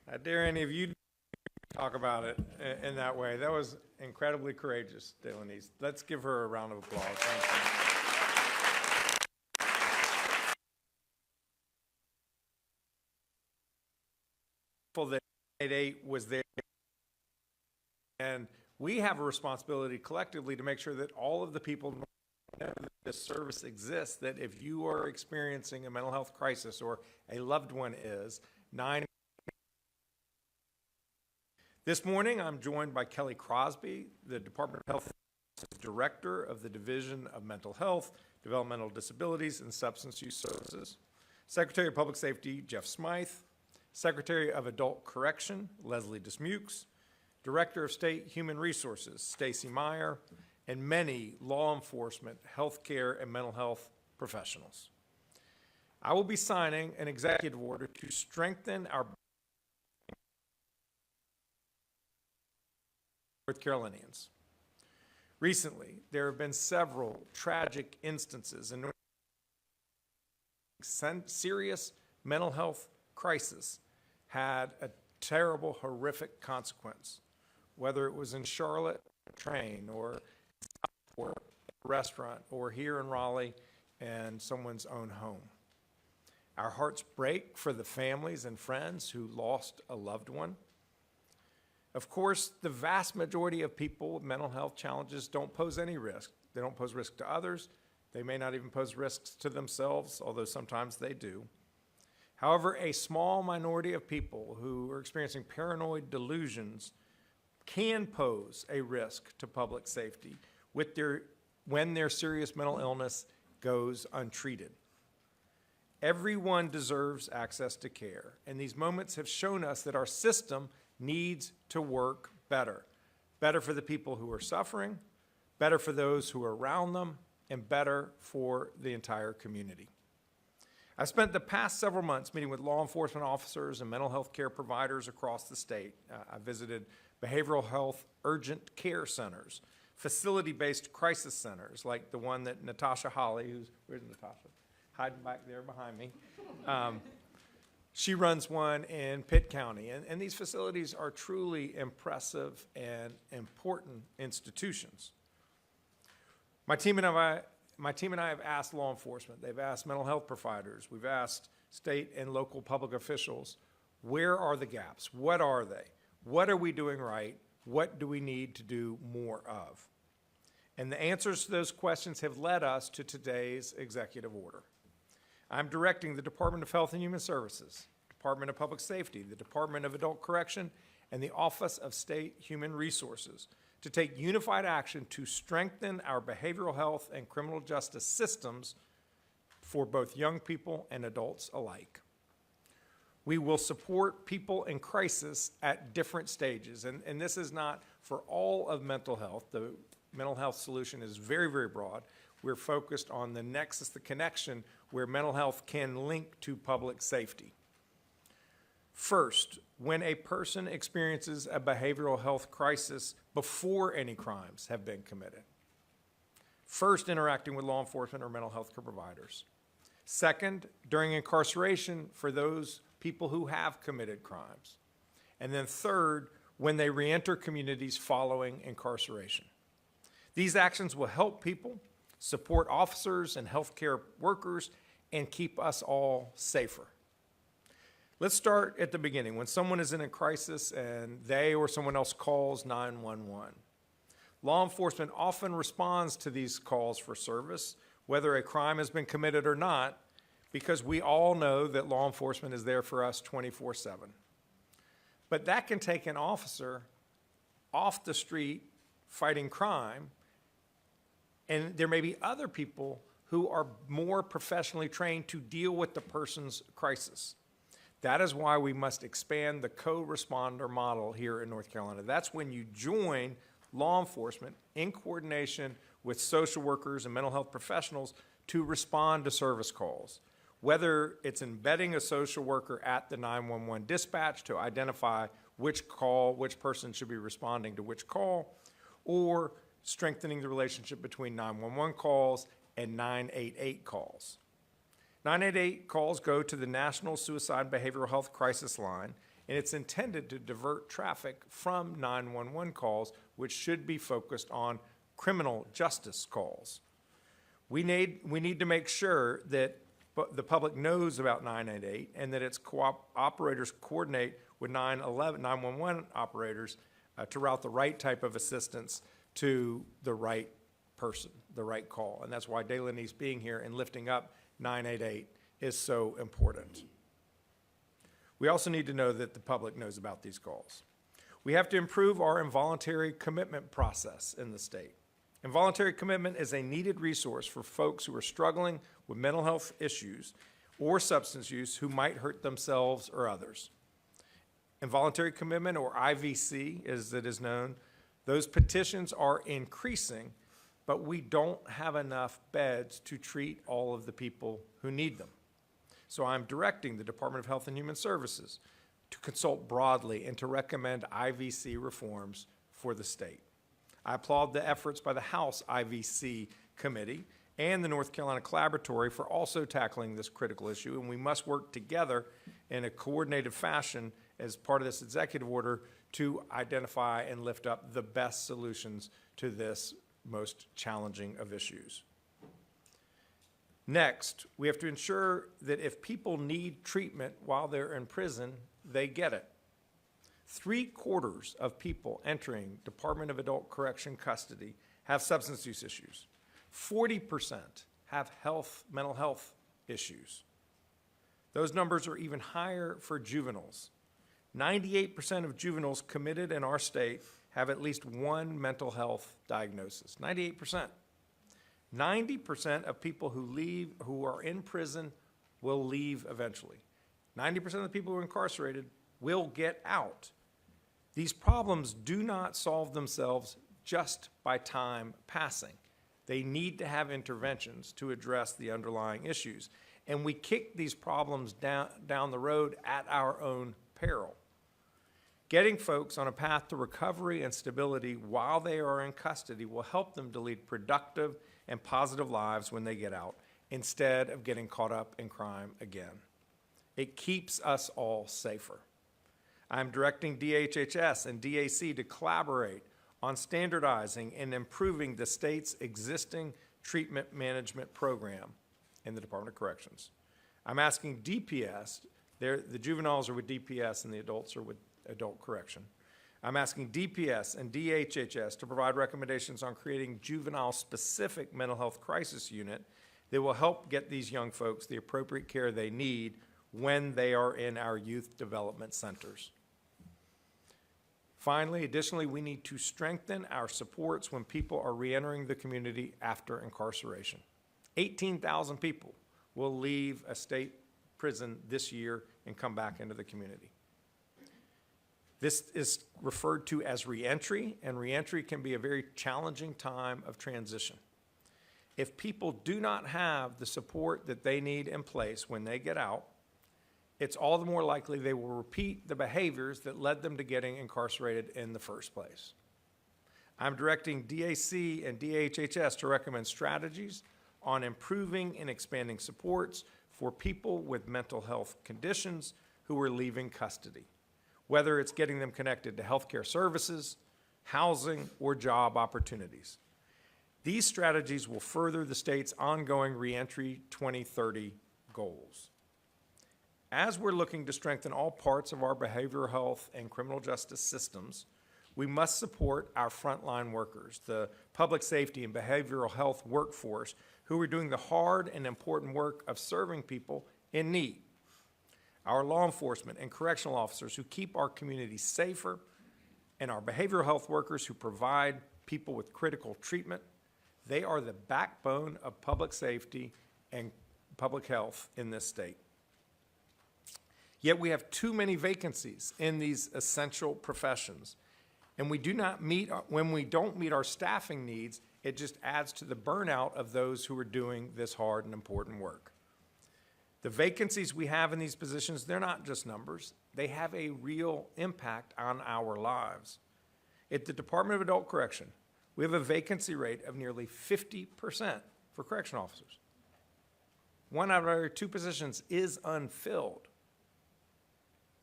I dare any of you talk about it in that way. That was incredibly courageous, Delanise. Let's give her a round of applause. Thank you. That 8 was there, and we have a responsibility collectively to make sure that all of the people know that this service exists, that if you are experiencing a mental health crisis or a loved one is, 9. This morning, I'm joined by Kelly Crosby, the Department of Health Director of the Division of Mental Health, Developmental Disabilities, and Substance Use Services, Secretary of Public Safety, Jeff Smythe, Secretary of Adult Correction, Leslie Dismukes, Director of State Human Resources, Stacy Meyer, and many law enforcement, healthcare, and mental health professionals. I will be signing an executive order to strengthen our North Carolinians. Recently, there have been several tragic instances in serious mental health crisis had a terrible, horrific consequence, whether it was in Charlotte, a train, or a restaurant, or here in Raleigh and someone's own home. Our hearts break for the families and friends who lost a loved one. Of course, the vast majority of people with mental health challenges don't pose any risk. They don't pose risk to others. They may not even pose risks to themselves, although sometimes they do. However, a small minority of people who are experiencing paranoid delusions can pose a risk to public safety when their serious mental illness goes untreated. Everyone deserves access to care, and these moments have shown us that our system needs to work better. Better for the people who are suffering, better for those who are around them, and better for the entire community. I've spent the past several months meeting with law enforcement officers and mental health care providers across the state. I visited behavioral health urgent care centers, facility-based crisis centers like the one that Natasha Holly, where's Natasha? Hiding back there behind me. She runs one in Pitt County, and these facilities are truly impressive and important institutions. My team and I have asked law enforcement, they've asked mental health providers, we've asked state and local public officials, where are the gaps? What are they? What are we doing right? What do we need to do more of? And the answers to those questions have led us to today's executive order. I'm directing the Department of Health and Human Services, Department of Public Safety, the Department of Adult Correction, and the Office of State Human Resources to take unified action to strengthen our behavioral health and criminal justice systems for both young people and adults alike. We will support people in crisis at different stages, and this is not for all of mental health. The mental health solution is very, very broad. We're focused on the nexus, the connection where mental health can link to public safety. First, when a person experiences a behavioral health crisis before any crimes have been committed. First, interacting with law enforcement or mental health care providers. Second, during incarceration for those people who have committed crimes. And then third, when they reenter communities following incarceration. These actions will help people, support officers and healthcare workers, and keep us all safer. Let's start at the beginning. When someone is in a crisis and they or someone else calls 911, law enforcement often responds to these calls for service, whether a crime has been committed or not, because we all know that law enforcement is there for us 24/7. But that can take an officer off the street fighting crime, and there may be other people who are more professionally trained to deal with the person's crisis. That is why we must expand the co-responder model here in North Carolina. That's when you join law enforcement in coordination with social workers and mental health professionals to respond to service calls. Whether it's embedding a social worker at the 911 dispatch to identify which person should be responding to which call, or strengthening the relationship between 911 calls and 988 calls. 988 calls go to the National Suicide Behavioral Health Crisis Line, and it's intended to divert traffic from 911 calls, which should be focused on criminal justice calls. We need to make sure that the public knows about 988 and that its operators coordinate with 911 operators to route the right type of assistance to the right person, the right call. And that's why Delaney's being here and lifting up 988 is so important. We also need to know that the public knows about these calls. We have to improve our involuntary commitment process in the state. Involuntary commitment is a needed resource for folks who are struggling with mental health issues or substance use who might hurt themselves or others. Involuntary commitment, or IVC as it is known, those petitions are increasing, but we don't have enough beds to treat all of the people who need them. So I'm directing the Department of Health and Human Services to consult broadly and to recommend IVC reforms for the state. I applaud the efforts by the House IVC Committee and the North Carolina Collaboratory for also tackling this critical issue, and we must work together in a coordinated fashion as part of this executive order to identify and lift up the best solutions to this most challenging of issues. Next, we have to ensure that if people need treatment while they're in prison, they get it. 3/4 of people entering Department of Adult Correction custody have substance use issues. 40% have mental health issues. Those numbers are even higher for juveniles. 98% of juveniles committed in our state have at least one mental health diagnosis. 98%. 90% of people who are in prison will leave eventually. 90% of the people who are incarcerated will get out. These problems do not solve themselves just by time passing. They need to have interventions to address the underlying issues. And we kick these problems down the road at our own peril. Getting folks on a path to recovery and stability while they are in custody will help them to lead productive and positive lives when they get out, instead of getting caught up in crime again. It keeps us all safer. I'm directing DHHS and DAC to collaborate on standardizing and improving the state's existing treatment management program in the Department of Corrections. I'm asking DPS, the juveniles are with DPS and the adults are with adult correction. I'm asking DPS and DHHS to provide recommendations on creating juvenile-specific mental health crisis unit that will help get these young folks the appropriate care they need when they are in our youth development centers. Finally, additionally, we need to strengthen our supports when people are reentering the community after incarceration. 18,000 people will leave a state prison this year and come back into the community. This is referred to as reentry, and reentry can be a very challenging time of transition. If people do not have the support that they need in place when they get out, it's all the more likely they will repeat the behaviors that led them to getting incarcerated in the first place. I'm directing DAC and DHHS to recommend strategies on improving and expanding supports for people with mental health conditions who are leaving custody, whether it's getting them connected to healthcare services, housing, or job opportunities. These strategies will further the state's ongoing Reentry 2030 goals. As we're looking to strengthen all parts of our behavioral health and criminal justice systems, we must support our frontline workers, the public safety and behavioral health workforce who are doing the hard and important work of serving people in need. Our law enforcement and correctional officers who keep our communities safer, and our behavioral health workers who provide people with critical treatment. They are the backbone of public safety and public health in this state. Yet we have too many vacancies in these essential professions, and when we don't meet our staffing needs, it just adds to the burnout of those who are doing this hard and important work. The vacancies we have in these positions, they're not just numbers. They have a real impact on our lives. At the Department of Adult Correction, we have a vacancy rate of nearly 50% for correction officers. 1 out of every 2 positions is unfilled.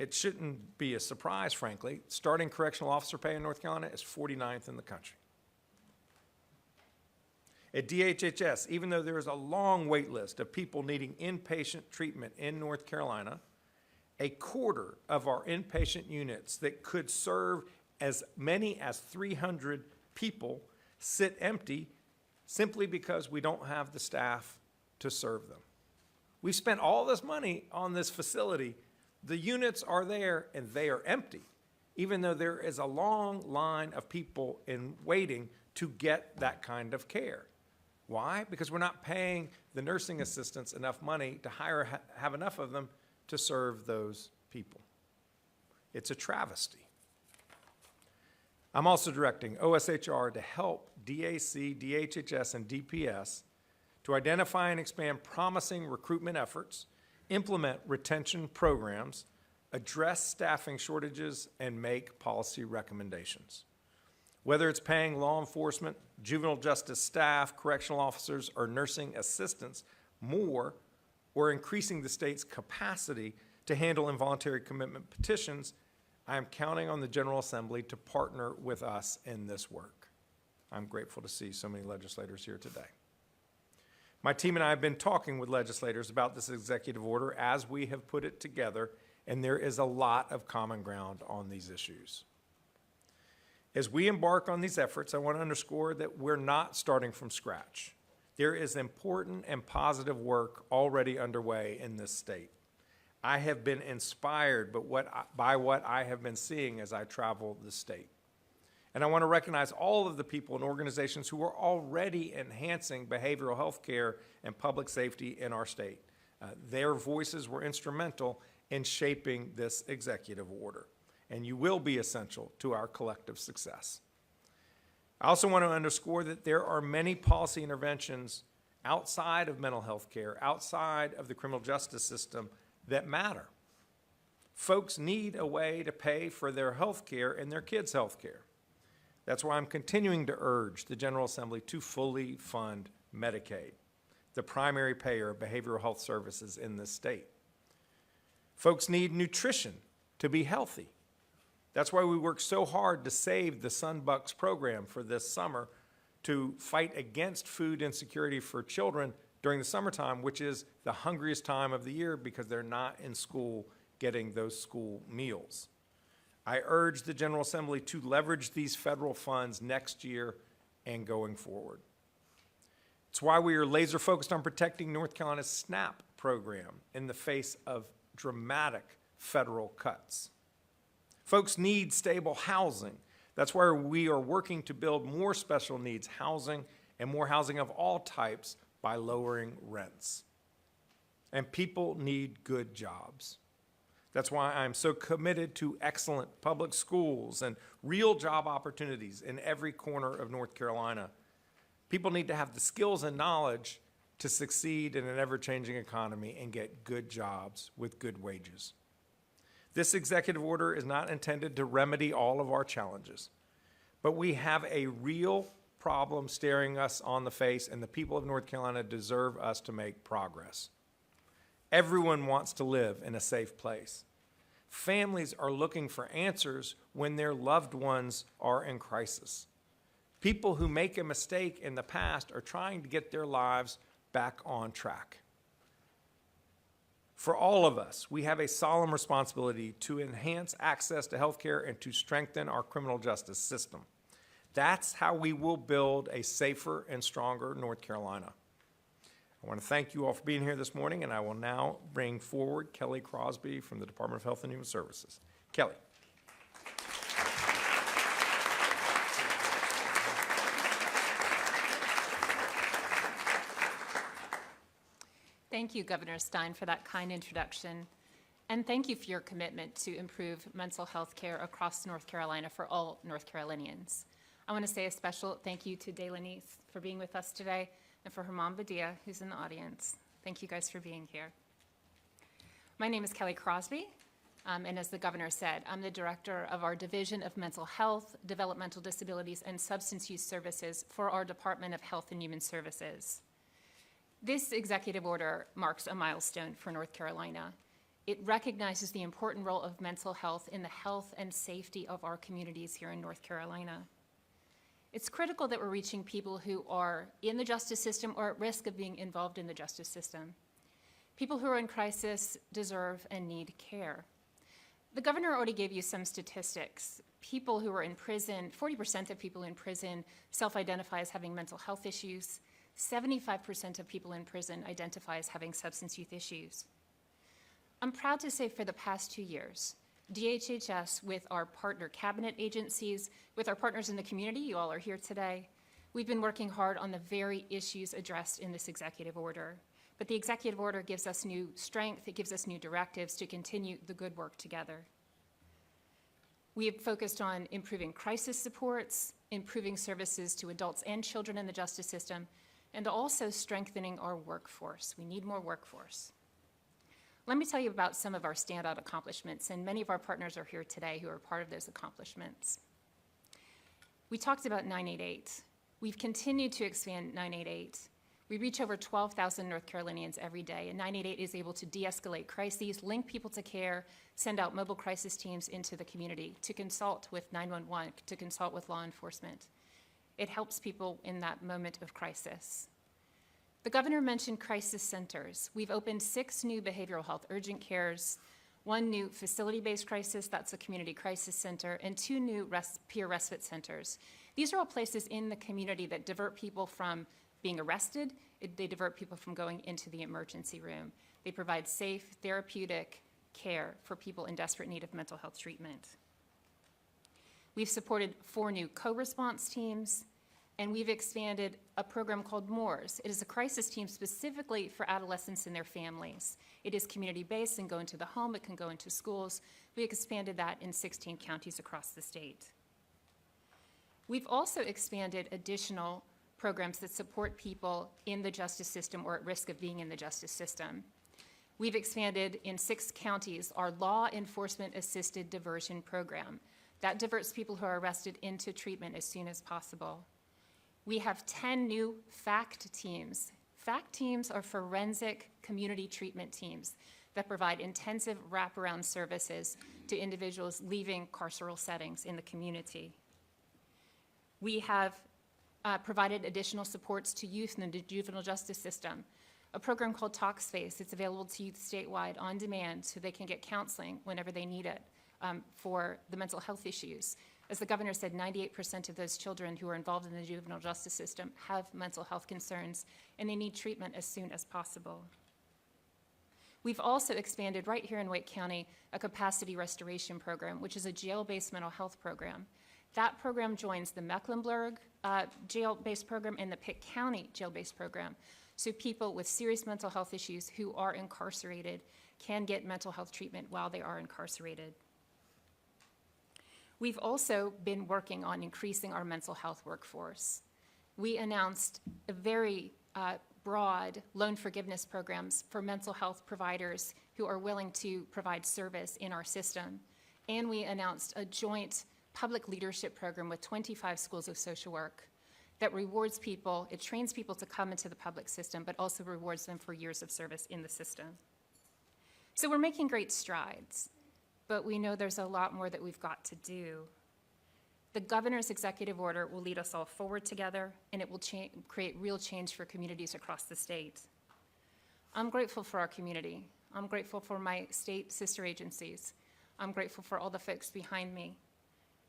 it shouldn't be a surprise, frankly. Starting correctional officer pay in North Carolina is 49th in the country. At DHHS, even though there is a long wait list of people needing inpatient treatment in North Carolina, a quarter of our inpatient units that could serve as many as 300 people sit empty simply because we don't have the staff to serve them. We spent all this money on this facility. The units are there and they are empty, even though there is a long line of people in waiting to get that kind of care. Why? Because we're not paying the nursing assistants enough money to have enough of them to serve those people. It's a travesty. I'm also directing OSHR to help DAC, DHHS, and DPS to identify and expand promising recruitment efforts, implement retention programs, address staffing shortages, and make policy recommendations. Whether it's paying law enforcement, juvenile justice staff, correctional officers, or nursing assistants more, or increasing the state's capacity to handle involuntary commitment petitions, I am counting on the General Assembly to partner with us in this work. I'm grateful to see so many legislators here today. My team and I have been talking with legislators about this executive order as we have put it together, and there is a lot of common ground on these issues. As we embark on these efforts, I want to underscore that we're not starting from scratch. There is important and positive work already underway in this state. I have been inspired by what I have been seeing as I travel the state. And I want to recognize all of the people and organizations who are already enhancing behavioral health care and public safety in our state. Their voices were instrumental in shaping this executive order, and you will be essential to our collective success. I also want to underscore that there are many policy interventions outside of mental health care, outside of the criminal justice system, that matter. Folks need a way to pay for their health care and their kids' health care. That's why I'm continuing to urge the General Assembly to fully fund Medicaid, the primary payer of behavioral health services in this state. Folks need nutrition to be healthy. That's why we work so hard to save the Sunbucks program for this summer to fight against food insecurity for children during the summertime, which is the hungriest time of the year because they're not in school getting those school meals. I urge the General Assembly to leverage these federal funds next year and going forward. It's why we are laser focused on protecting North Carolina's SNAP program in the face of dramatic federal cuts. Folks need stable housing. That's why we are working to build more special needs housing and more housing of all types by lowering rents. And people need good jobs. That's why I'm so committed to excellent public schools and real job opportunities in every corner of North Carolina. People need to have the skills and knowledge to succeed in an ever-changing economy and get good jobs with good wages. This executive order is not intended to remedy all of our challenges, but we have a real problem staring us on the face, and the people of North Carolina deserve us to make progress. Everyone wants to live in a safe place. Families are looking for answers when their loved ones are in crisis. People who make a mistake in the past are trying to get their lives back on track. For all of us, we have a solemn responsibility to enhance access to health care and to strengthen our criminal justice system. That's how we will build a safer and stronger North Carolina. I want to thank you all for being here this morning, and I will now bring forward Kelly Crosby from the Department of Health and Human Services. Kelly. Thank you, Governor Stein, for that kind introduction. And thank you for your commitment to improve mental health care across North Carolina for all North Carolinians. I want to say a special thank you to Delanice for being with us today and for her mom, Badia, who's in the audience. Thank you guys for being here. My name is Kelly Crosby, and as the governor said, I'm the director of our Division of Mental Health, Developmental Disabilities, and Substance Use Services for our Department of Health and Human Services. This executive order marks a milestone for North Carolina. It recognizes the important role of mental health in the health and safety of our communities here in North Carolina. It's critical that we're reaching people who are in the justice system or at risk of being involved in the justice system. People who are in crisis deserve and need care. The governor already gave you some statistics. People who are in prison, 40% of people in prison self-identify as having mental health issues. 75% of people in prison identify as having substance use issues. I'm proud to say for the past 2 years, DHHS, with our partner cabinet agencies, with our partners in the community, you all are here today, we've been working hard on the very issues addressed in this executive order. But the executive order gives us new strength, it gives us new directives to continue the good work together. We have focused on improving crisis supports, improving services to adults and children in the justice system, and also strengthening our workforce. We need more workforce. Let me tell you about some of our standout accomplishments, and many of our partners are here today who are part of those accomplishments. We talked about 988. We've continued to expand 988. We reach over 12,000 North Carolinians every day, and 988 is able to de-escalate crises, link people to care, send out mobile crisis teams into the community to consult with 911, to consult with law enforcement. It helps people in that moment of crisis. The governor mentioned crisis centers. We've opened 6 new behavioral health urgent cares, 1 new facility-based crisis, that's a community crisis center, and 2 new peer respite centers. These are all places in the community that divert people from being arrested. They divert people from going into the emergency room. They provide safe, therapeutic care for people in desperate need of mental health treatment. We've supported 4 new co-response teams, and we've expanded a program called MOORS. It is a crisis team specifically for adolescents and their families. It is community-based and go into the home, it can go into schools. We expanded that in 16 counties across the state. We've also expanded additional programs that support people in the justice system or at risk of being in the justice system. We've expanded in 6 counties our law enforcement assisted diversion program. That diverts people who are arrested into treatment as soon as possible. We have 10 new FACT teams. FACT teams are forensic community treatment teams that provide intensive wraparound services to individuals leaving carceral settings in the community. We have provided additional supports to youth in the juvenile justice system. A program called TalkSpace, it's available to youth statewide on demand so they can get counseling whenever they need it for the mental health issues. As the governor said, 98% of those children who are involved in the juvenile justice system have mental health concerns, and they need treatment as soon as possible. We've also expanded right here in Wake County a capacity restoration program, which is a jail-based mental health program. That program joins the Mecklenburg jail-based program and the Pitt County jail-based program. So people with serious mental health issues who are incarcerated can get mental health treatment while they are incarcerated. We've also been working on increasing our mental health workforce. We announced a very broad loan forgiveness programs for mental health providers who are willing to provide service in our system. And we announced a joint public leadership program with 25 schools of social work that rewards people, it trains people to come into the public system, but also rewards them for years of service in the system. So we're making great strides, but we know there's a lot more that we've got to do. The governor's executive order will lead us all forward together, and it will create real change for communities across the state. I'm grateful for our community. I'm grateful for my state sister agencies. I'm grateful for all the folks behind me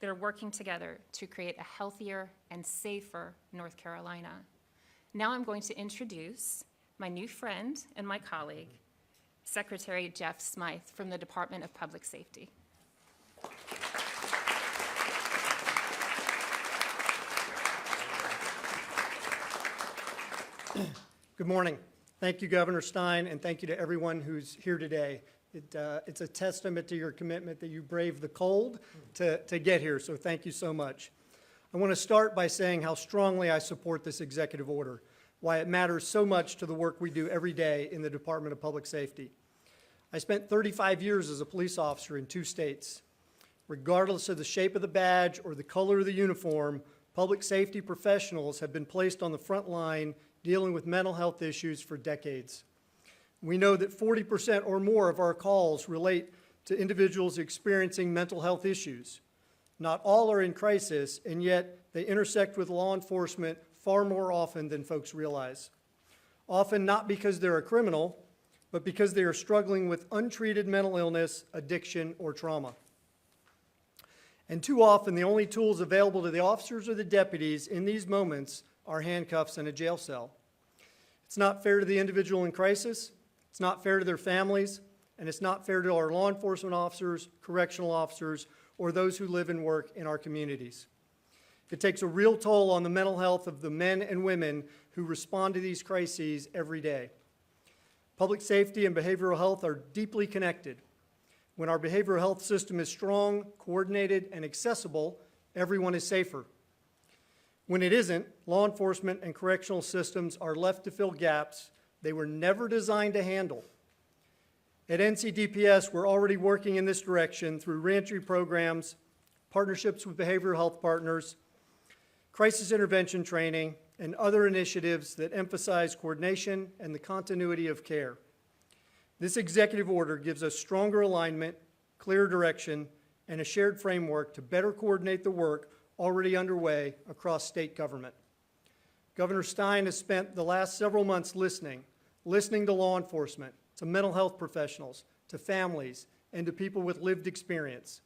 that are working together to create a healthier and safer North Carolina. Now I'm going to introduce my new friend and my colleague, Secretary Jeff Smythe from the Department of Public Safety. Good morning. Thank you, Governor Stein, and thank you to everyone who's here today. It's a testament to your commitment that you braved the cold to get here, so thank you so much. I want to start by saying how strongly I support this executive order, why it matters so much to the work we do every day in the Department of Public Safety. I spent 35 years as a police officer in 2 states. Regardless of the shape of the badge or the color of the uniform, public safety professionals have been placed on the front line dealing with mental health issues for decades. We know that 40% or more of our calls relate to individuals experiencing mental health issues. Not all are in crisis, and yet they intersect with law enforcement far more often than folks realize. Often not because they're a criminal, but because they are struggling with untreated mental illness, addiction, or trauma. And too often, the only tools available to the officers or the deputies in these moments are handcuffs and a jail cell. It's not fair to the individual in crisis, it's not fair to their families, and it's not fair to our law enforcement officers, correctional officers, or those who live and work in our communities. It takes a real toll on the mental health of the men and women who respond to these crises every day. Public safety and behavioral health are deeply connected. When our behavioral health system is strong, coordinated, and accessible, everyone is safer. When it isn't, law enforcement and correctional systems are left to fill gaps they were never designed to handle. At NCDPS, we're already working in this direction through reentry programs, partnerships with behavioral health partners, crisis intervention training, and other initiatives that emphasize coordination and the continuity of care. This executive order gives us stronger alignment, clear direction, and a shared framework to better coordinate the work already underway across state government. Governor Stein has spent the last several months listening to law enforcement, to mental health professionals, to families, and to people with lived experience.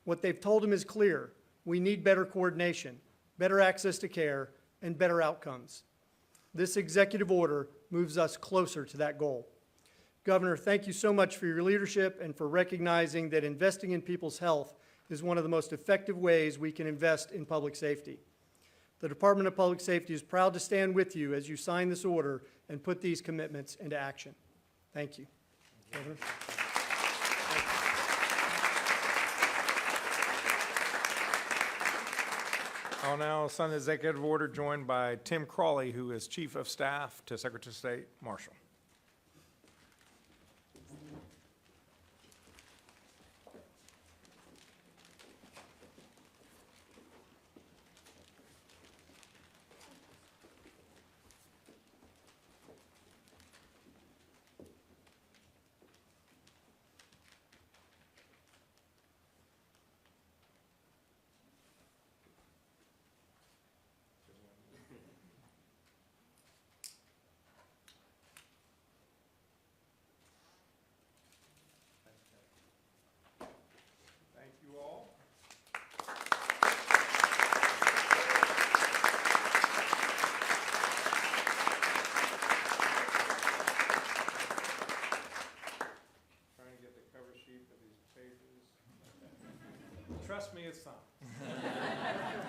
What they've told him is clear. We need better coordination, better access to care, and better outcomes. This executive order moves us closer to that goal. Governor, thank you so much for your leadership and for recognizing that investing in people's health is one of the most effective ways we can invest in public safety. The Department of Public Safety is proud to stand with you as you sign this order and put these commitments into action. Thank you. Governor. I'll now sign the executive order joined by Tim Crawley, who is Chief of Staff to Secretary of State Marshall. Thank you all. Trying to get the cover sheet of these pages. Trust me, it's not.